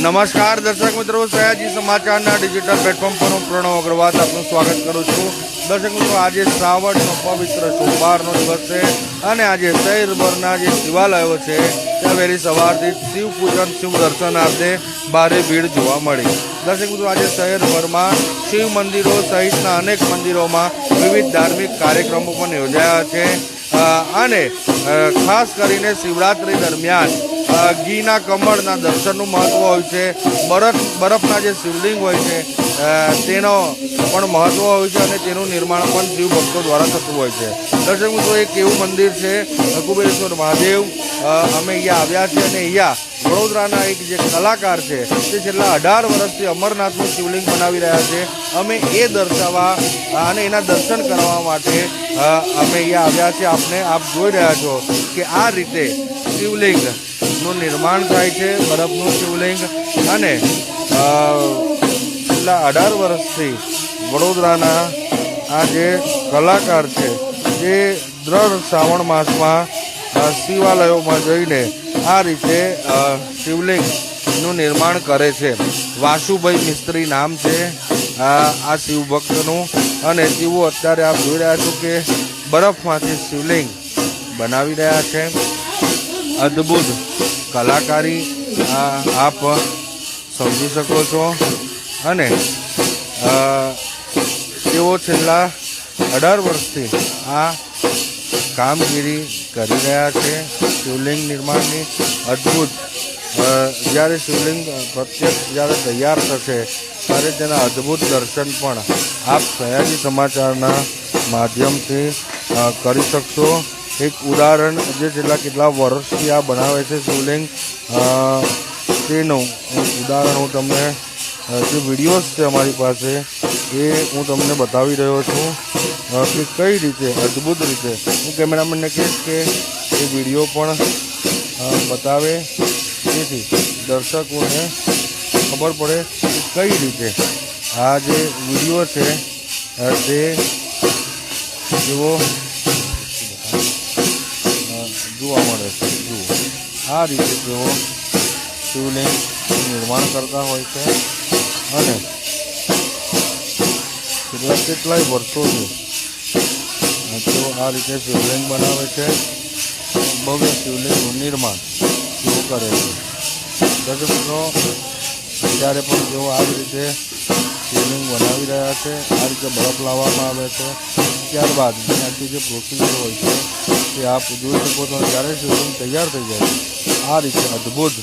નમસ્કાર દર્શક મિત્રો, સયાજી સમાચારના ડિજિટલ પ્લેટફોર્મ પર હું પ્રણવ અગ્રવાલ આપનું સ્વાગત કરું છું। દર્શક મિત્રો, આજે શ્રાવણનો પવિત્ર સોમવારનો દિવસ છે અને આજે શહેરભરના જે શિવાલયો છે ત્યાં વહેલી સવારથી શિવ પૂજન શિવ દર્શનાર્થે ભારે ભીડ જોવા મળી। દર્શક મિત્રો, આજે શહેરભરમાં શિવ મંદિરો સહિતના અનેક મંદિરોમાં વિવિધ ધાર્મિક કાર્યક્રમો પણ યોજાયા છે અને ખાસ કરીને શિવરાત્રિ દરમિયાન ઘીના કમળના દર્શનનું મહત્ત્વ હોય છે। બરફના જે શિવલિંગ હોય છે તેનો પણ મહત્ત્વ હોય છે અને તેનું નિર્માણ પણ શિવ ભક્તો દ્વારા થતું હોય છે। દર્શક મિત્રો, એક એવું મંદિર છે કુબેરેશ્વર મહાદેવ, અમે અહીંયા આવ્યા છીએ અને અહીંયા વડોદરાના એક જે કલાકાર છે તે છેલ્લા 18 વર્ષથી અમરનાથનું શિવલિંગ બનાવી રહ્યા છે। અમે એ દર્શાવવા અને એના દર્શન કરવા માટે અમે અહીંયા આવ્યા છીએ। આપ જોઈ રહ્યા છો કે આ રીતે શિવલિંગનું નિર્માણ થાય છે, બરફનું શિવલિંગ, અને છેલ્લા 18 વર્ષથી વડોદરાના આ જે કલાકાર છે જે દર શ્રાવણ માસમાં શિવાલયોમાં જઈને આ રીતે શિવલિંગનું નિર્માણ કરે છે। વાસુભાઈ મિસ્ત્રી નામ છે આ શિવભક્તનું, અને તેઓ અત્યારે આપ જોઈ રહ્યા છો કે બરફમાંથી શિવલિંગ બનાવી રહ્યા છે। અદ્ભુત કલાકારી આપ સમજી શકો છો, અને તેઓ છેલ્લા 18 વર્ષથી આ કામગીરી કરી રહ્યા છે શિવલિંગ નિર્માણની। અદ્ભુત જ્યારે શિવલિંગ પ્રત્યક્ષ જ્યારે તૈયાર થશે ત્યારે તેના અદ્ભુત દર્શન પણ આપ સયાજી સમાચારના માધ્યમથી કરી શકશો। એક ઉદાહરણ જે છેલ્લા કેટલા વર્ષથી આ બનાવે છે શિવલિંગ, તેનું ઉદાહરણ હું તમને, જે વિડીયોઝ છે અમારી પાસે એ હું તમને બતાવી રહ્યો છું કે કઈ રીતે અદ્ભુત રીતે, હું કેમેરામેનને કહીશ કે એ વિડીયો પણ બતાવે જેથી દર્શકોને ખબર પડે કે કઈ રીતે આ જે વિડીયો છે તે જેવો જોવા મળે છે। જુઓ, આ રીતે તેઓ શિવલિંગ નિર્માણ કરતા હોય છે અને કેટલાય વર્ષોથી તેઓ આ રીતે શિવલિંગ બનાવે છે, ભવ્ય શિવલિંગનું નિર્માણ તેઓ કરે છે। દર્શક મિત્રો, ત્યારે પણ તેઓ આ જ રીતે શિવલિંગ બનાવી રહ્યા છે। આ રીતે બરફ લાવવામાં આવે છે, ત્યારબાદ આખી જે પ્રોસિજર હોય છે તે આપ જોઈ શકો છો। જ્યારે શિવલિંગ તૈયાર થઈ જાય આ રીતે અદ્ભુત